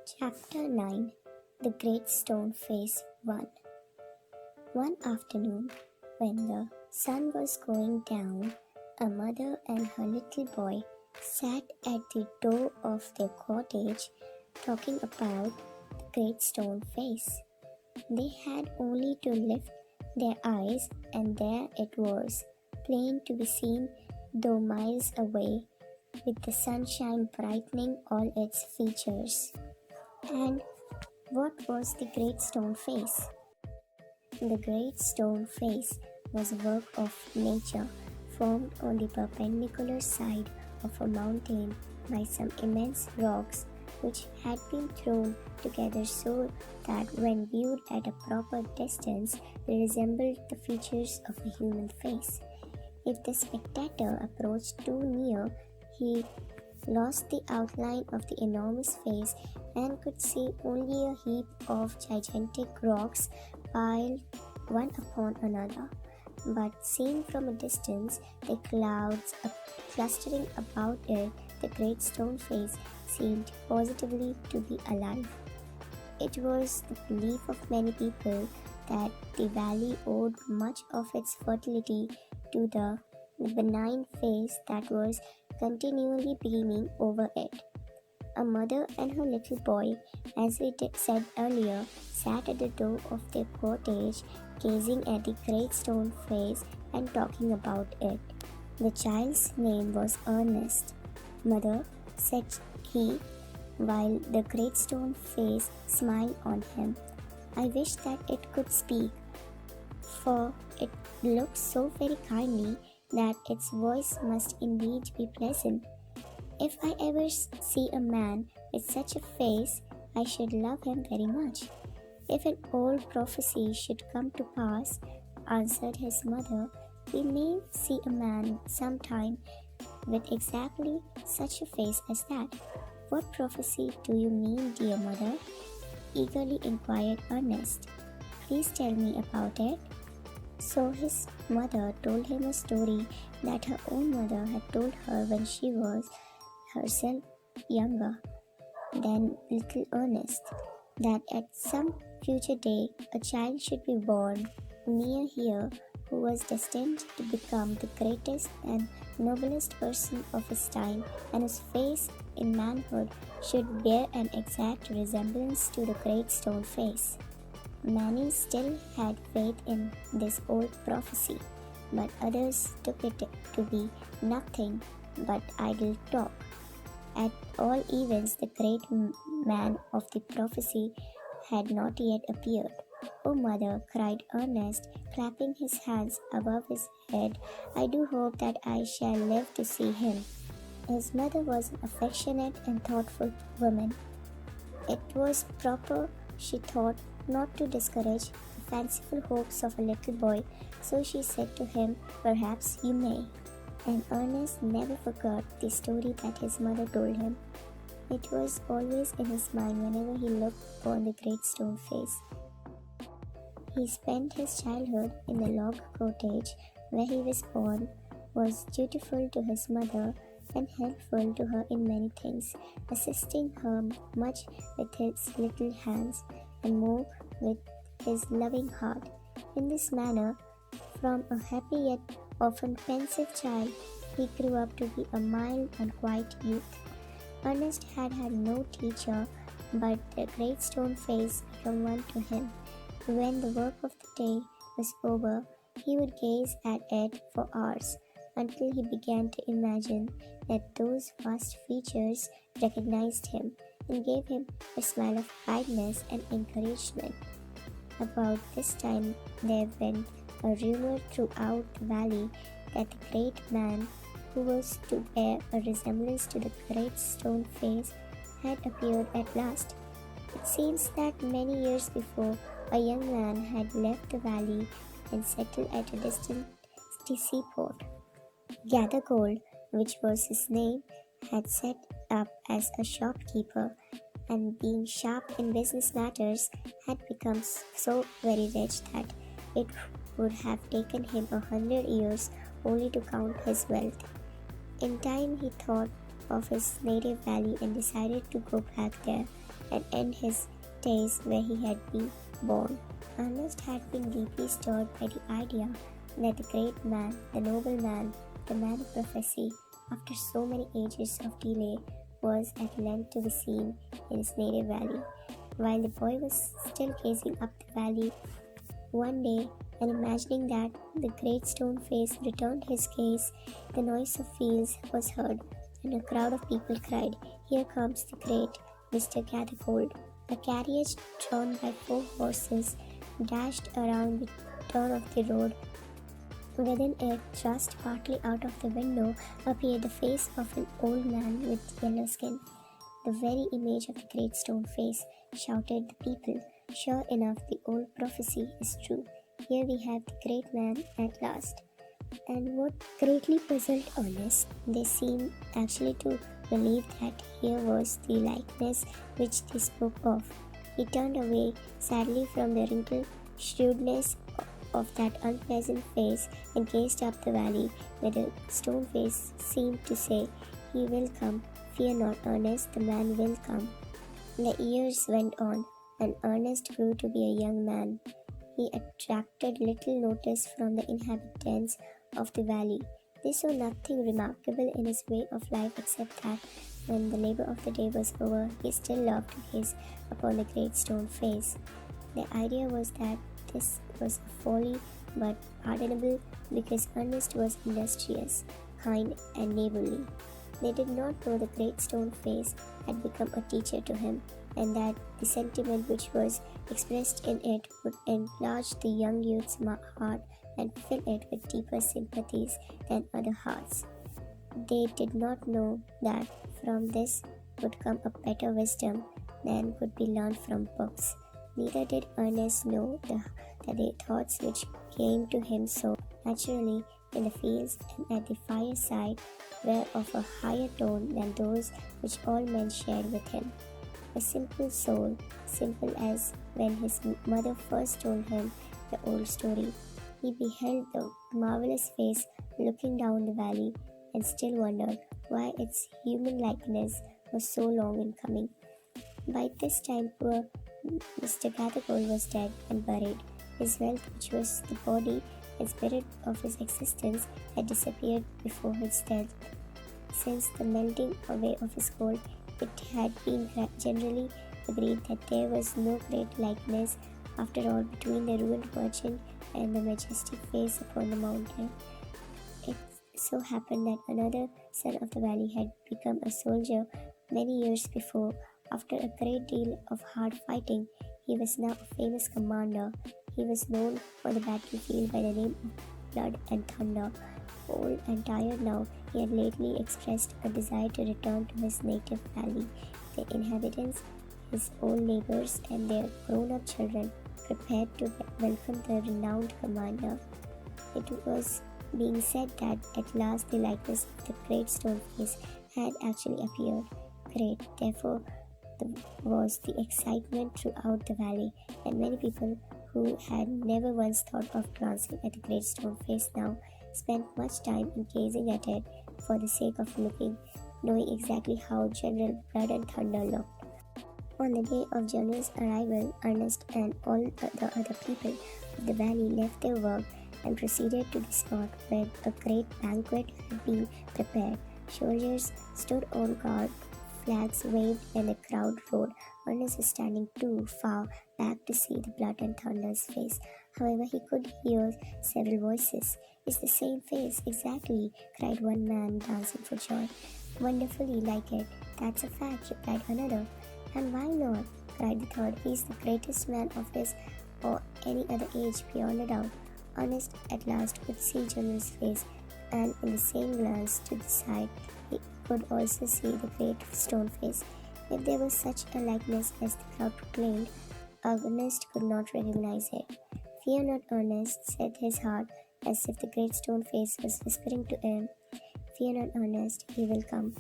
Chapter 9 The Great Stone Face 1. One afternoon, when the sun was going down, a mother and her little boy sat at the door of their cottage talking about the Great Stone Face. They had only to lift their eyes, and there it was, plain to be seen, though miles away, with the sunshine brightening all its features. And what was the Great Stone Face? The Great Stone Face was a work of nature formed on the perpendicular side of a mountain by some immense rocks which had been thrown together so that when viewed at a proper distance they resembled the features of a human face. If the spectator approached too near, he lost the outline of the enormous face and could see only a heap of gigantic rocks piled one upon another. But seen from a distance, the clouds clustering about it, the great stone face seemed positively to be alive. It was the belief of many people that the valley owed much of its fertility to the benign face that was continually beaming over it. A mother and her little boy, as we said earlier, sat at the door of their cottage, gazing at the great stone face and talking about it. The child's name was Ernest. "Mother," said he, while the great stone face smiled on him, "I wish that it could speak, for it looks so very kindly that its voice must indeed be pleasant. If I ever see a man with such a face, I should love him very much." "If an old prophecy should come to pass," answered his mother, "we may see a man sometime with exactly such a face as that." "What prophecy do you mean, dear mother?" eagerly inquired Ernest. "Please tell me about it." So his mother told him a story that her own mother had told her when she was herself younger than little Ernest, that at some future day a child should be born near here who was destined to become the greatest and noblest person of his time, and whose face in manhood should bear an exact resemblance to the great stone face. Many still had faith in this old prophecy, but others took it to be nothing but idle talk. At all events, the great man of the prophecy had not yet appeared. "Oh, mother," cried Ernest, clapping his hands above his head, "I do hope that I shall live to see him." His mother was an affectionate and thoughtful woman. It was proper, she thought, not to discourage the fanciful hopes of a little boy, so she said to him, "Perhaps you may." And Ernest never forgot the story that his mother told him. It was always in his mind whenever he looked upon the great stone face. He spent his childhood in the log cottage where he was born, was dutiful to his mother and helpful to her in many things, assisting her much with his little hands and more with his loving heart. In this manner, from a happy yet often pensive child, he grew up to be a mild and quiet youth. Ernest had had no teacher, but the great stone face became one to him. When the work of the day was over, he would gaze at it for hours, until he began to imagine that those vast features recognized him and gave him a smile of kindness and encouragement. About this time there went a rumor throughout the valley that the great man, who was to bear a resemblance to the great stone face, had appeared at last. It seems that many years before, a young man had left the valley and settled at a distant seaport. Gathergold, which was his name, had set up as a shopkeeper, and being sharp in business matters, had become so very rich that it would have taken him 100 years only to count his wealth. In time he thought of his native valley and decided to go back there and end his days where he had been born. Ernest had been deeply stirred by the idea that the great man, the noble man, the man of prophecy, after so many ages of delay, was at length to be seen in his native valley. While the boy was still gazing up the valley one day and imagining that the great stone face returned his gaze, the noise of fields was heard, and a crowd of people cried, "Here comes the great Mr. Gathergold." A carriage drawn by 4 horses dashed around the turn of the road. Within it, thrust partly out of the window, appeared the face of an old man with yellow skin. "The very image of the great stone face," shouted the people. "Sure enough, the old prophecy is true. Here we have the great man at last." And what greatly puzzled Ernest, they seemed actually to believe that here was the likeness which they spoke of. He turned away sadly from the wrinkled shrewdness of that unpleasant face and gazed up the valley, where the stone face seemed to say, "He will come. Fear not, Ernest, the man will come." The years went on, and Ernest grew to be a young man. He attracted little notice from the inhabitants of the valley. They saw nothing remarkable in his way of life except that when the labor of the day was over, he still loved to gaze upon the great stone face. The idea was that this was a folly, but pardonable because Ernest was industrious, kind, and neighborly. They did not know the great stone face had become a teacher to him, and that the sentiment which was expressed in it would enlarge the young youth's heart and fill it with deeper sympathies than other hearts. They did not know that from this would come a better wisdom than could be learned from books. Neither did Ernest know that the thoughts which came to him so naturally in the fields and at the fireside were of a higher tone than those which all men shared with him. A simple soul, simple as when his mother first told him the old story. He beheld the marvelous face looking down the valley and still wondered why its human likeness was so long in coming. By this time poor Mr. Gathergold was dead and buried. His wealth, which was the body and spirit of his existence, had disappeared before his death. Since the melting away of his gold, it had been generally agreed that there was no great likeness after all between the ruined merchant and the majestic face upon the mountain. It so happened that another son of the valley had become a soldier many years before. After a great deal of hard fighting, he was now a famous commander. He was known on the battlefield by the name of Blood and Thunder. Old and tired now, he had lately expressed a desire to return to his native valley. The inhabitants, his old neighbors, and their grown-up children prepared to welcome the renowned commander. It was being said that at last the likeness of the great stone face had actually appeared. Great, therefore, was the excitement throughout the valley, and many people who had never once thought of glancing at the great stone face now spent much time in gazing at it for the sake of knowing exactly how General Blood and Thunder looked. On the day of General's arrival, Ernest and all the other people of the valley left their work and proceeded to the spot where a great banquet had been prepared. Soldiers stood on guard, flags waved, and the crowd roared. Ernest was standing too far back to see the Blood and Thunder's face. However, he could hear several voices. "It's the same face, exactly," cried one man, dancing for joy. "Wonderfully like it. That's a fact," replied another. "And why not?" cried the third. "He's the greatest man of his or any other age beyond a doubt." Ernest at last could see General's face, and in the same glance to the side, he could also see the great stone face. If there was such a likeness as the crowd proclaimed, Ernest could not recognize it. "Fear not, Ernest," said his heart, as if the great stone face was whispering to him. "Fear not, Ernest, he will come."